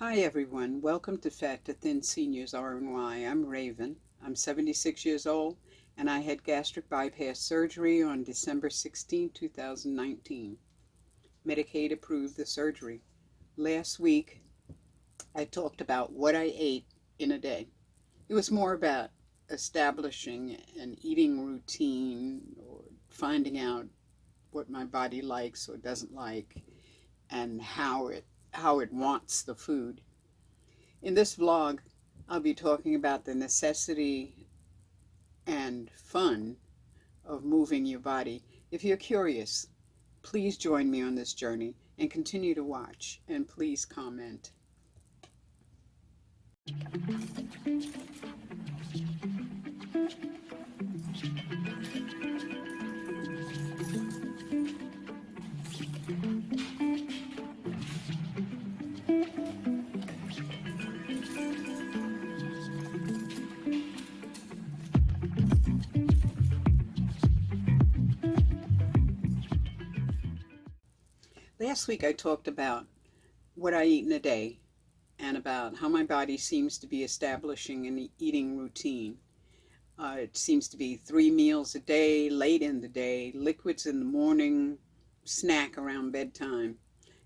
Hi everyone, welcome to Fat to Thin Seniors RNY. I'm Raven. I'm 76 years old and I had gastric bypass surgery on December 16, 2019. Medicaid approved the surgery. Last week I talked about what I ate in a day. It was more about establishing an eating routine or finding out what my body likes or doesn't like and how it wants the food. In this vlog, I'll be talking about the necessity and fun of moving your body. If you're curious, please join me on this journey and continue to watch, and please comment. Last week I talked about what I eat in a day and about how my body seems to be establishing an eating routine. It seems to be 3 meals a day, late in the day, liquids in the morning, snack around bedtime.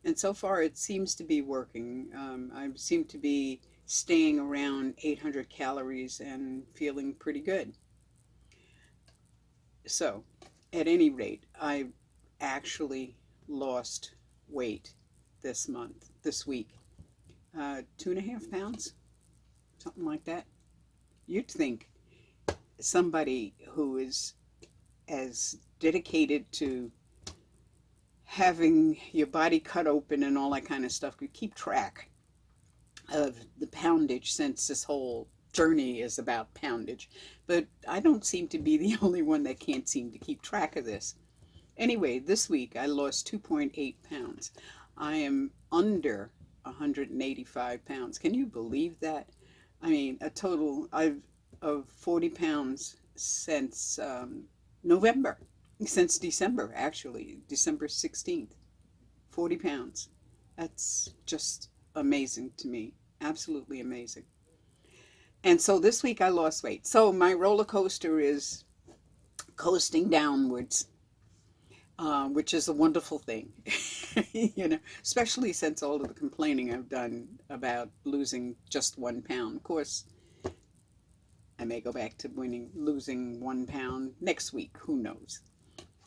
And so far it seems to be working. I seem to be staying around 800 calories and feeling pretty good. So, at any rate, I actually lost weight this week. 2.5 pounds, something like that. You'd think somebody who is as dedicated to having your body cut open and all that kind of stuff could keep track of the poundage, since this whole journey is about poundage. But I don't seem to be the only one that can't seem to keep track of this. Anyway, this week I lost 2.8 pounds. I am under 185 pounds. Can you believe that? I mean, a total of 40 pounds since November, since December, actually, December 16th. 40 pounds. That's just amazing to me. Absolutely amazing. And so this week I lost weight. So my roller coaster is coasting downwards. Which is a wonderful thing, you know, especially since all of the complaining I've done about losing just 1 pound. Of course, I may go back to losing 1 pound next week. Who knows?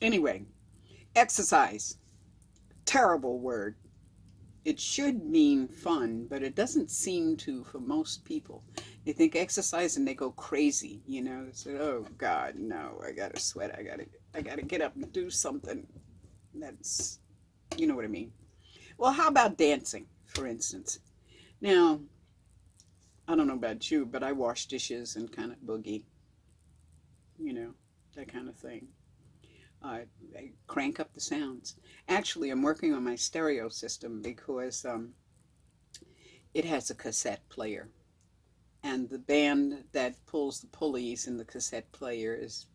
Anyway, exercise. Terrible word. It should mean fun, but it doesn't seem to for most people. They think exercise and they go crazy, you know. So, oh God, no, I gotta sweat. I gotta get up and do something. That's, you know what I mean. Well, how about dancing, for instance? Now, I don't know about you, but I wash dishes and kind of boogie, you know, that kind of thing. I crank up the sounds. Actually, I'm working on my stereo system because it has a cassette player. And the band that pulls the pulleys in the cassette player is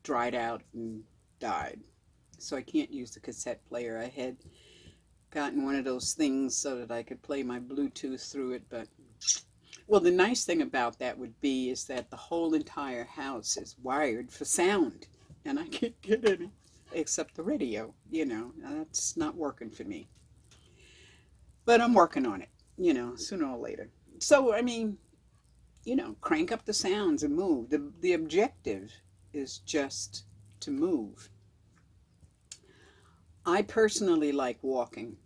dried out and died. So I can't use the cassette player. I had gotten one of those things so that I could play my Bluetooth through it, but well, the nice thing about that would be is that the whole entire house is wired for sound, and I can't get any except the radio, you know. That's not working for me. But I'm working on it, you know, sooner or later. So, I mean, you know, crank up the sounds and move. The objective is just to move. I personally like walking.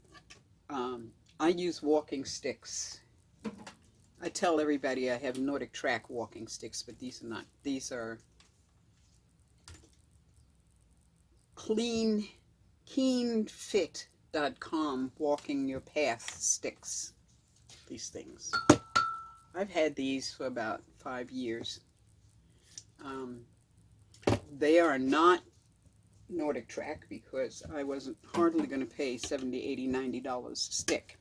I use walking sticks. I tell everybody I have Nordic Track walking sticks, but these are not. These are keenfit.com walking your path sticks. These things. I've had these for about 5 years. They are not Nordic Track because I wasn't hardly going to pay $70, $80, $90 a stick.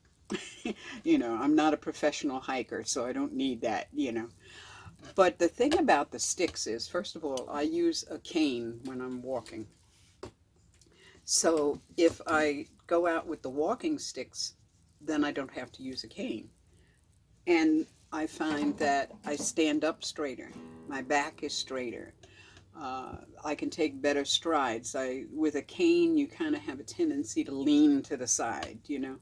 You know, I'm not a professional hiker, so I don't need that, you know. But the thing about the sticks is, first of all, I use a cane when I'm walking. So if I go out with the walking sticks, then I don't have to use a cane. And I find that I stand up straighter. My back is straighter. I can take better strides. With a cane, you kind of have a tendency to lean to the side, you know.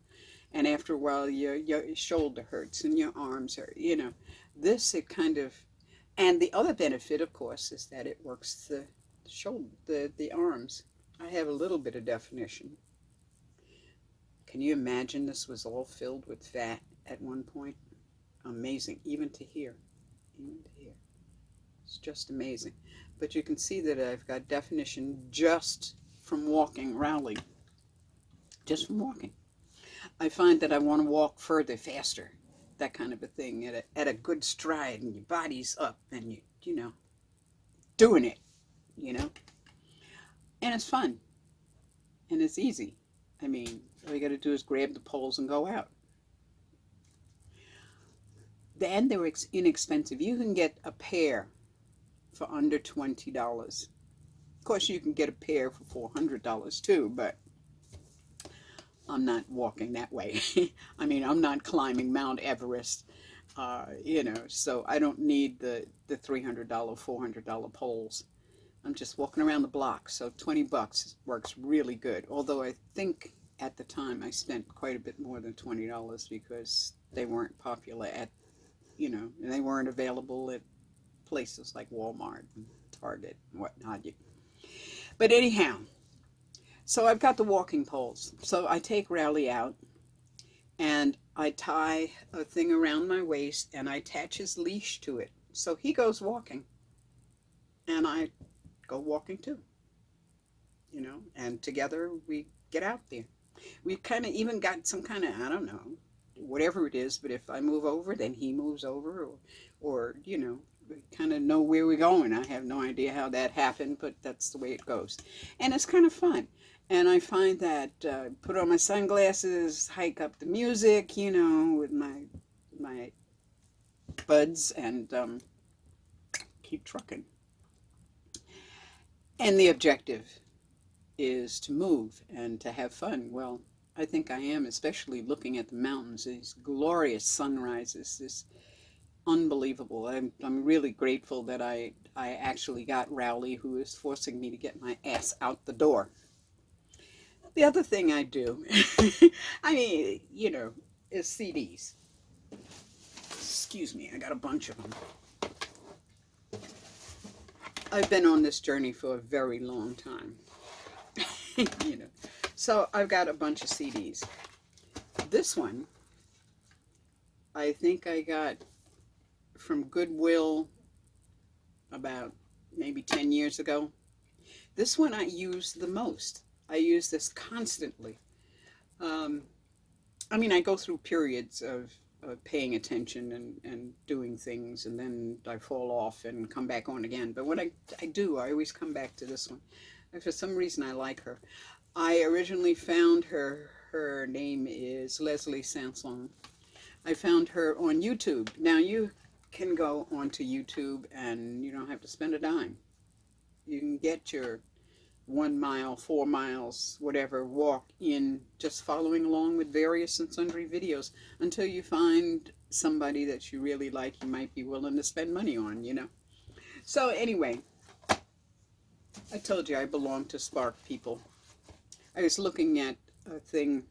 And after a while, your shoulder hurts and your arms hurt, you know. This, it kind of, and the other benefit, of course, is that it works the shoulder, the arms. I have a little bit of definition. Can you imagine this was all filled with fat at one point? Amazing, even to here, even to here. It's just amazing. But you can see that I've got definition just from walking, rally, just from walking. I find that I want to walk further, faster, that kind of a thing, at a good stride, and your body's up, and you know, doing it, you know. And it's fun, and it's easy. I mean, all you got to do is grab the poles and go out. And they're inexpensive. You can get a pair for under $20. Of course, you can get a pair for $400 too, but I'm not walking that way. I mean, I'm not climbing Mount Everest, you know, so I don't need the $300, $400 poles. I'm just walking around the block, so $20 works really good. Although I think at the time I spent quite a bit more than $20 because they weren't popular at, you know, and they weren't available at places like Walmart and Target and whatnot. But anyhow, so I've got the walking poles. So I take Rowley out and I tie a thing around my waist and I attach his leash to it. So he goes walking and I go walking too, you know, and together we get out there. We've kind of even got some kind of, I don't know, whatever it is, but if I move over, then he moves over, or you know, we kind of know where we're going. I have no idea how that happened, but that's the way it goes. And it's kind of fun. And I find that put on my sunglasses, hike up the music, you know, with my buds, and keep trucking. And the objective is to move and to have fun. Well, I think I am, especially looking at the mountains, these glorious sunrises, this unbelievable. I'm really grateful that I actually got Rowley, who is forcing me to get my ass out the door. The other thing I do, I mean, you know, is CDs. Excuse me, I got a bunch of them. I've been on this journey for a very long time, you know. So I've got a bunch of CDs. This one, I think I got from Goodwill about maybe 10 years ago. This one I use the most. I use this constantly. I mean, I go through periods of paying attention and doing things, and then I fall off and come back on again. But when I do, I always come back to this one. And for some reason, I like her. I originally found her name is Leslie Sanson. I found her on YouTube. Now you can go onto YouTube and you don't have to spend a dime. You can get your 1 mile, 4 miles, whatever, walk in just following along with various and sundry videos until you find somebody that you really like, you might be willing to spend money on, you know. So anyway, I told you I belong to Spark People. I was looking at a thing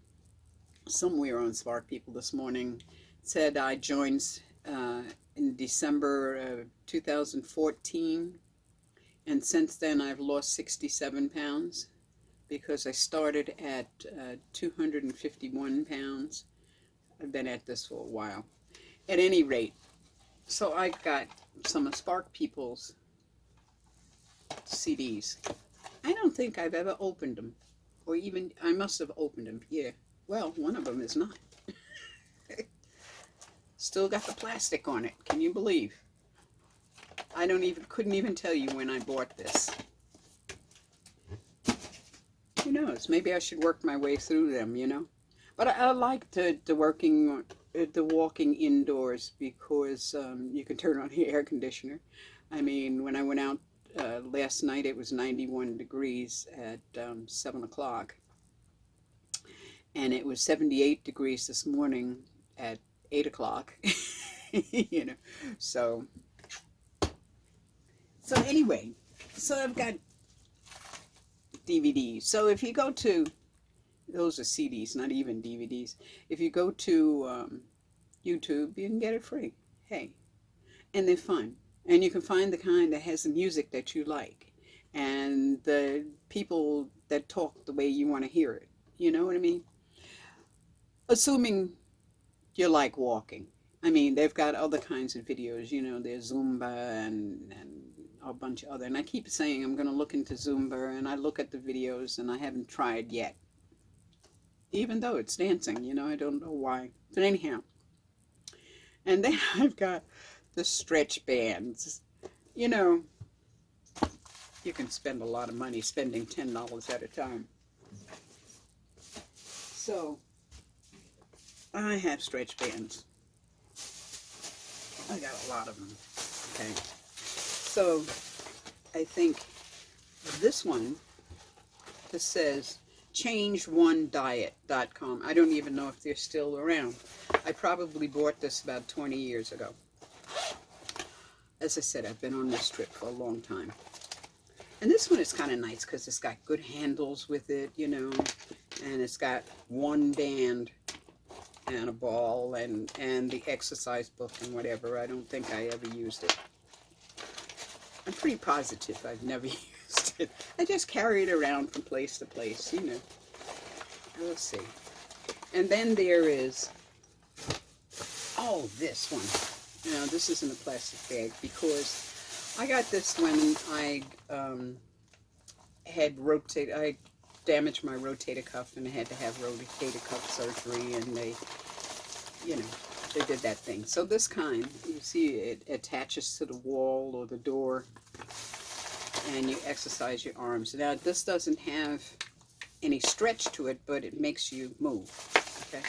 somewhere on Spark People this morning. It said I joined in December of 2014, and since then I've lost 67 pounds because I started at 251 pounds. I've been at this for a while. At any rate, so I got some of Spark People's CDs. I don't think I've ever opened them. Or even, I must have opened them, yeah. Well, one of them is not. Still got the plastic on it, can you believe? I couldn't even tell you when I bought this. Who knows, maybe I should work my way through them, you know. But I like the walking indoors because you can turn on the air conditioner. I mean, when I went out last night, it was 91 degrees at 7 o'clock. And it was 78 degrees this morning at 8 o'clock, you know. So anyway, so I've got DVDs. So if you go to, those are CDs, not even DVDs. If you go to YouTube, you can get it free. Hey, and they're fun. And you can find the kind that has the music that you like and the people that talk the way you want to hear it. You know what I mean? Assuming you like walking. I mean, they've got other kinds of videos. You know, there's Zumba and a bunch of other. And I keep saying I'm going to look into Zumba, and I look at the videos, and I haven't tried yet. Even though it's dancing, you know, I don't know why. But anyhow. And then I've got the stretch bands. You know, you can spend a lot of money spending $10 at a time. So, I have stretch bands. I got a lot of them. Okay. So, I think this one, this says change1diet.com. I don't even know if they're still around. I probably bought this about 20 years ago. As I said, I've been on this trip for a long time. And this one is kind of nice because it's got good handles with it, you know, and it's got one band and a ball and the exercise book and whatever. I don't think I ever used it. I'm pretty positive I've never used it. I just carry it around from place to place, you know. We'll see. And then there is, oh, this one. Now, this is in a plastic bag because I got this when I I damaged my rotator cuff and I had to have rotator cuff surgery, and they, you know, they did that thing. So this kind, you see it attaches to the wall or the door, and you exercise your arms. Now, this doesn't have any stretch to it, but it makes you move, okay?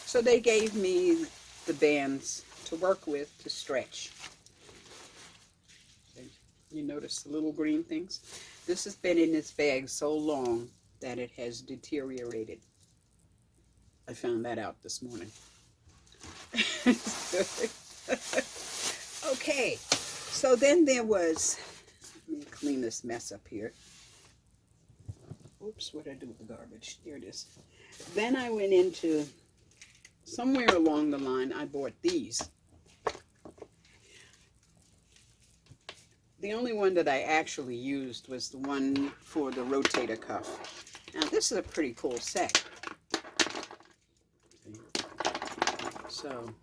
So they gave me the bands to work with to stretch. Okay. You notice the little green things? This has been in this bag so long that it has deteriorated. I found that out this morning. Okay, so then there was, let me clean this mess up here. Oops, what did I do with the garbage? Here it is. Then I went into, somewhere along the line, I bought these. The only one that I actually used was the one for the rotator cuff. Now, this is a pretty cool set. So,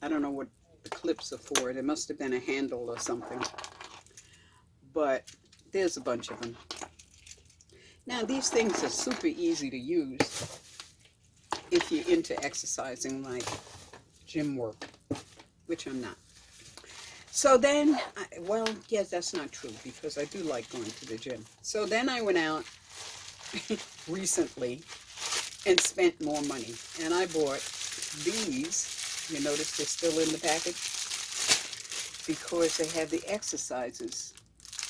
I don't know what the clips are for. There must have been a handle or something. But there's a bunch of them. Now, these things are super easy to use if you're into exercising like gym work, which I'm not. So then, well, yes, that's not true because I do like going to the gym. So then I went out recently and spent more money. And I bought these. You notice they're still in the package because they have the exercises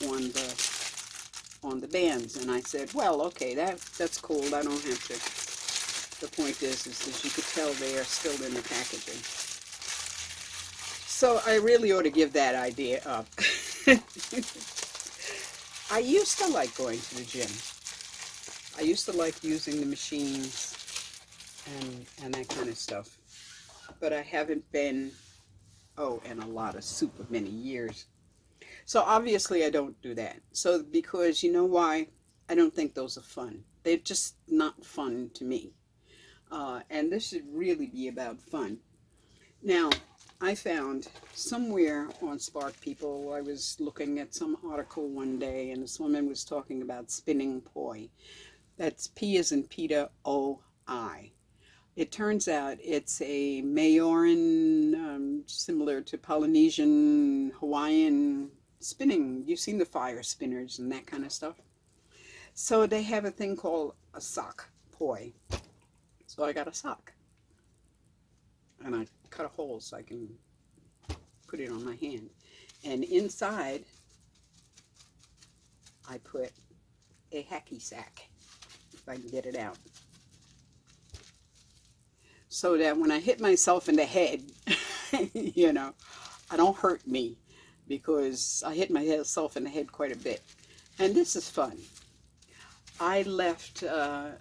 on the bands. And I said, well, okay, that's cool. I don't have to. The point is that you could tell they are still in the packaging. So I really ought to give that idea up. I used to like going to the gym. I used to like using the machines and that kind of stuff. But I haven't been, in a lot of super many years. So obviously I don't do that. So because you know why? I don't think those are fun. They're just not fun to me. And this should really be about fun. Now, I found somewhere on Spark People, I was looking at some article one day, and this woman was talking about spinning poi. That's P as in Peter, O-I. It turns out it's a Maorin, similar to Polynesian, Hawaiian spinning. You've seen the fire spinners and that kind of stuff. So they have a thing called a sock poi. So I got a sock. And I cut a hole so I can put it on my hand. And inside, I put a hacky sack, if I can get it out. So that when I hit myself in the head, You know, I don't hurt me because I hit myself in the head quite a bit. And this is fun. I left a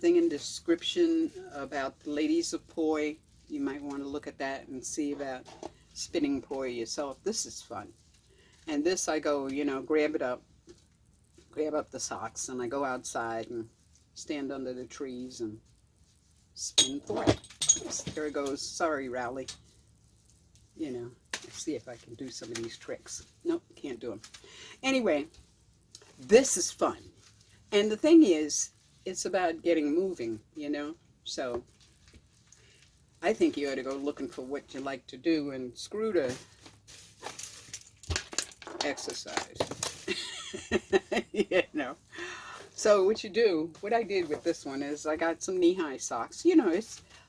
thing in the description about the ladies of poi. You might want to look at that and see about spinning poi yourself. This is fun. And this I go, you know, grab up the socks, and I go outside and stand under the trees and spin poi. There it goes. Sorry, Rowley. You know, let's see if I can do some of these tricks. Nope, can't do them. Anyway, this is fun. And the thing is, it's about getting moving, you know. So I think you ought to go looking for what you like to do and screw the exercise. You know. So what you do, what I did with this one is I got some knee-high socks. You know,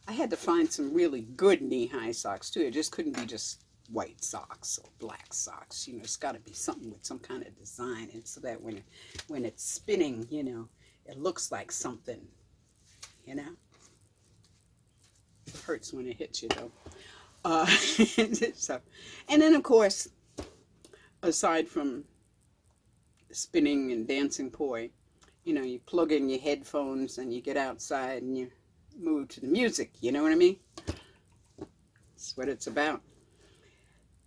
I had to find some really good knee-high socks too. It just couldn't be just white socks or black socks. You know, it's got to be something with some kind of design, and so that when it's spinning, you know, it looks like something. You know, it hurts when it hits you though. So, and then of course, aside from spinning and dancing poi, you know, you plug in your headphones and you get outside and you move to the music. You know what I mean? That's what it's about.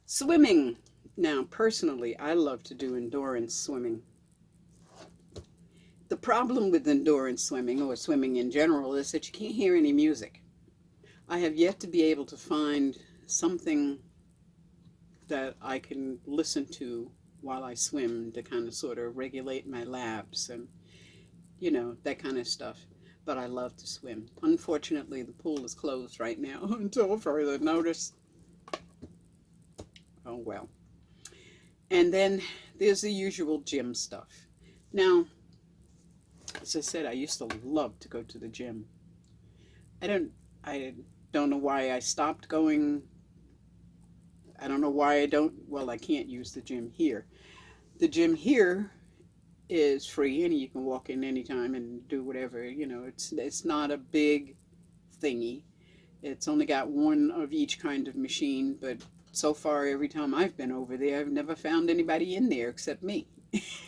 Swimming. Now, personally, I love to do endurance swimming. The problem with endurance swimming, or swimming in general, is that you can't hear any music. I have yet to be able to find something that I can listen to while I swim to kind of sort of regulate my laps and, you know, that kind of stuff. But I love to swim. Unfortunately, the pool is closed right now until further notice. Oh well. And then there's the usual gym stuff. Now, as I said, I used to love to go to the gym. I don't know why I stopped going. I don't know why I don't. Well, I can't use the gym here. The gym here is free, and you can walk in anytime and do whatever. You know, it's not a big thingy. It's only got one of each kind of machine, but so far, every time I've been over there, I've never found anybody in there except me.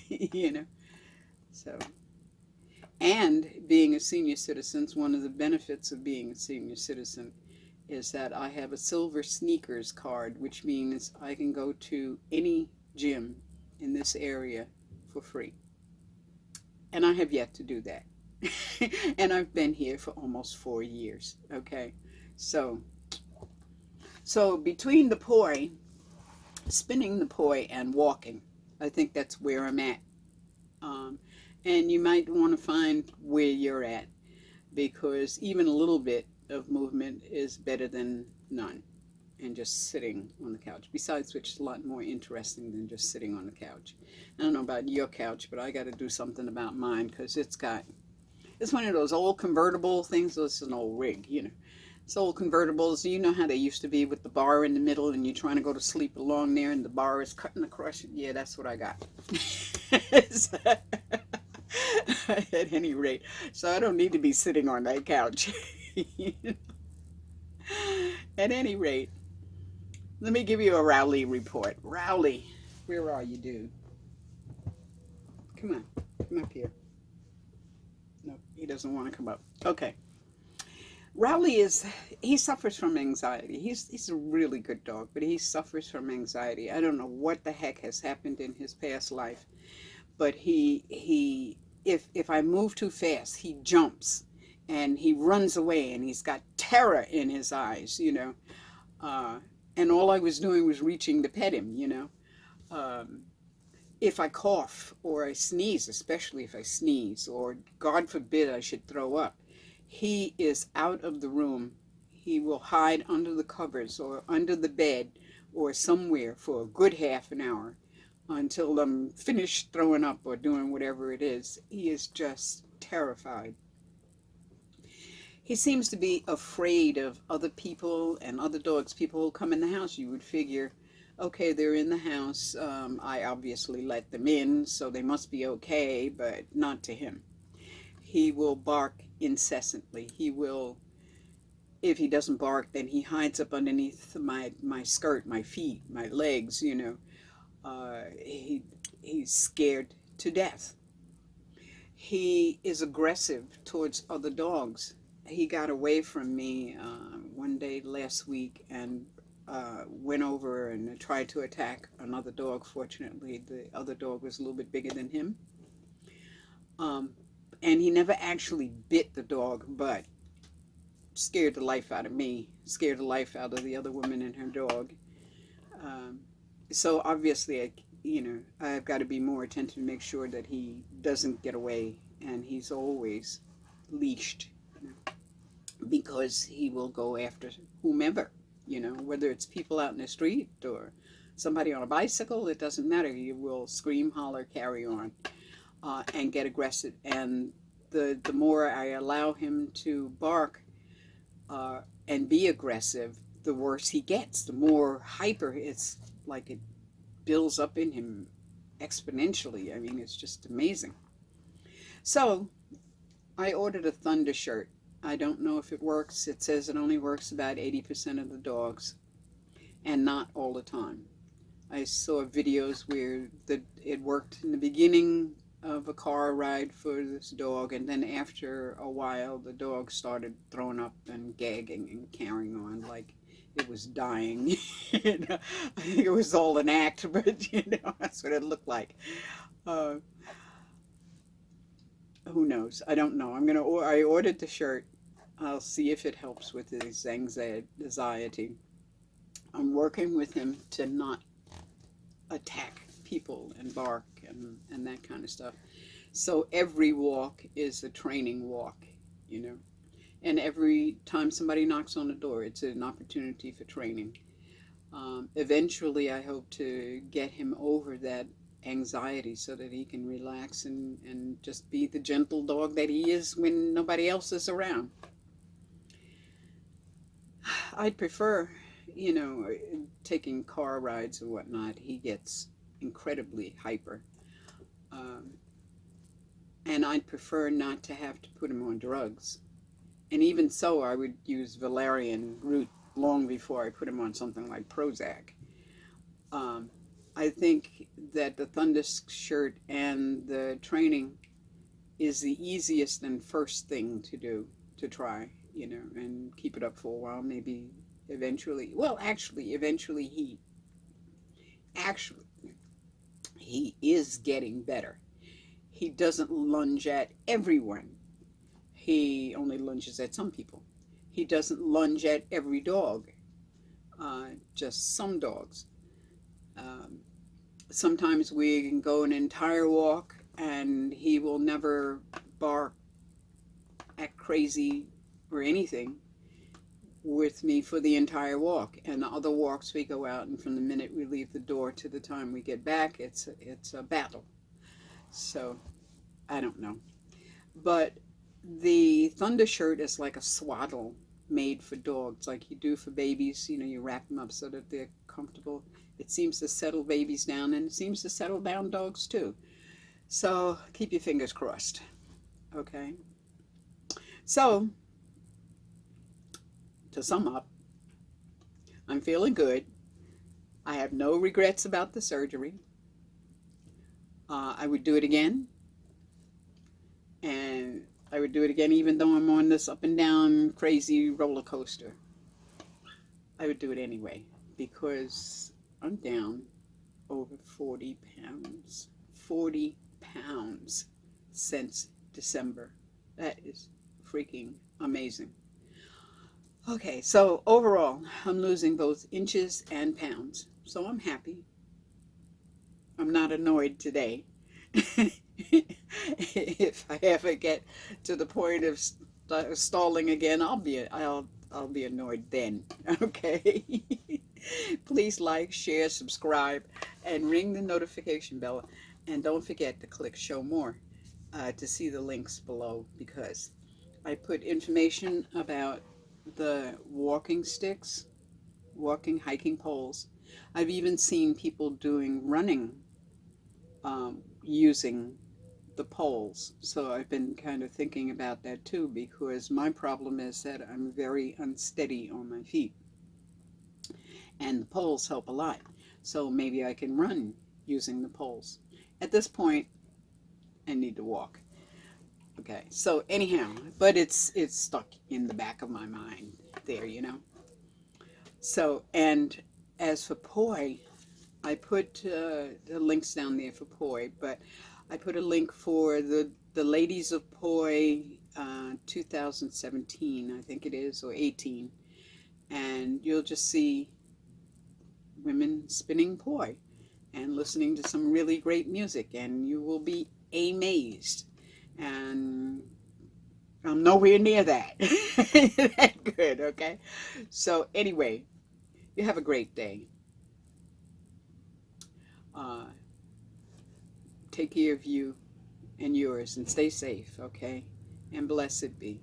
You know, so. And being a senior citizen, one of the benefits of being a senior citizen is that I have a silver sneakers card, which means I can go to any gym in this area for free. And I have yet to do that. And I've been here for almost 4 years. Okay, so between the poi, spinning the poi, and walking, I think that's where I'm at. And you might want to find where you're at, because even a little bit of movement is better than none, and just sitting on the couch. Besides which, it's a lot more interesting than just sitting on the couch. I don't know about your couch, but I got to do something about mine, because it's one of those old convertible things. It's an old rig, you know. It's old convertibles. You know how they used to be with the bar in the middle, and you're trying to go to sleep along there, and the bar is cutting across. Yeah, that's what I got. At any rate, so I don't need to be sitting on that couch. At any rate, let me give you a Rowley report. Rowley, where are you, dude? Come up here. No, he doesn't want to come up. Okay. Rowley he suffers from anxiety. He's a really good dog, but he suffers from anxiety. I don't know what the heck has happened in his past life, but if I move too fast, he jumps and he runs away, and he's got terror in his eyes, you know. And all I was doing was reaching to pet him, you know. If I cough or I sneeze, especially if I sneeze, or God forbid I should throw up, he is out of the room. He will hide under the covers or under the bed or somewhere for a good half an hour until I'm finished throwing up or doing whatever it is. He is just terrified. He seems to be afraid of other people and other dogs. People who come in the house, you would figure, okay, they're in the house. I obviously let them in, so they must be okay, but not to him. He will bark incessantly. He will, if he doesn't bark, then he hides up underneath my skirt, my feet, my legs, you know. He's scared to death. He is aggressive towards other dogs. He got away from me one day last week and went over and tried to attack another dog. Fortunately, the other dog was a little bit bigger than him. And he never actually bit the dog, but scared the life out of me, scared the life out of the other woman and her dog. So obviously, I've got to be more attentive to make sure that he doesn't get away, and he's always leashed, because he will go after whomever, whether it's people out in the street or somebody on a bicycle. It doesn't matter. He will scream, holler, carry on, and get aggressive. And the more I allow him to bark and be aggressive, the worse he gets. The more hyper, it's like it builds up in him exponentially. I mean, it's just amazing. So I ordered a Thunder shirt. I don't know if it works. It says it only works about 80% of the dogs, and not all the time. I saw videos where it worked in the beginning of a car ride for this dog, and then after a while the dog started throwing up and gagging and carrying on like it was dying. I think it was all an act, but that's what it looked like. Who knows? I don't know. I ordered the shirt. I'll see if it helps with his anxiety. I'm working with him to not attack people and bark and that kind of stuff. So every walk is a training walk, and every time somebody knocks on the door, it's an opportunity for training. Eventually, I hope to get him over that anxiety so that he can relax and just be the gentle dog that he is when nobody else is around. I'd prefer, taking car rides or whatnot. He gets incredibly hyper. And I'd prefer not to have to put him on drugs. And even so, I would use valerian root long before I put him on something like Prozac. I think that the Thunder shirt and the training is the easiest and first thing to do, to try, and keep it up for a while. Maybe eventually, eventually he is getting better. He doesn't lunge at everyone. He only lunges at some people. He doesn't lunge at every dog, just some dogs. Sometimes we can go an entire walk and he will never bark, act crazy or anything with me for the entire walk. And the other walks we go out, and from the minute we leave the door to the time we get back, it's a battle. So I don't know. But the Thunder shirt is like a swaddle made for dogs, like you do for babies. You wrap them up so that they're comfortable. It seems to settle babies down, and it seems to settle down dogs too. So keep your fingers crossed. Okay. So to sum up, I'm feeling good. I have no regrets about the surgery. I would do it again. And I would do it again even though I'm on this up and down crazy roller coaster. I would do it anyway because I'm down over 40 pounds. 40 pounds since December. That is freaking amazing. Okay, so overall, I'm losing both inches and pounds. So I'm happy. I'm not annoyed today. If I ever get to the point of stalling again, I'll be annoyed then. Okay. Please like, share, subscribe, and ring the notification bell. And don't forget to click show more to see the links below, because I put information about the walking sticks, hiking poles. I've even seen people doing running using the poles. So I've been kind of thinking about that too, because my problem is that I'm very unsteady on my feet. And the poles help a lot. So maybe I can run using the poles. At this point, I need to walk. Okay, so anyhow, but it's stuck in the back of my mind there, you know. So, and as for Poi, I put the links down there for Poi, but I put a link for the Ladies of Poi 2017, I think it is, or 18. And you'll just see women spinning Poi and listening to some really great music, and you will be amazed. And I'm nowhere near that. That good, okay? So anyway, you have a great day. Take care of you and yours, and stay safe, okay? And blessed be.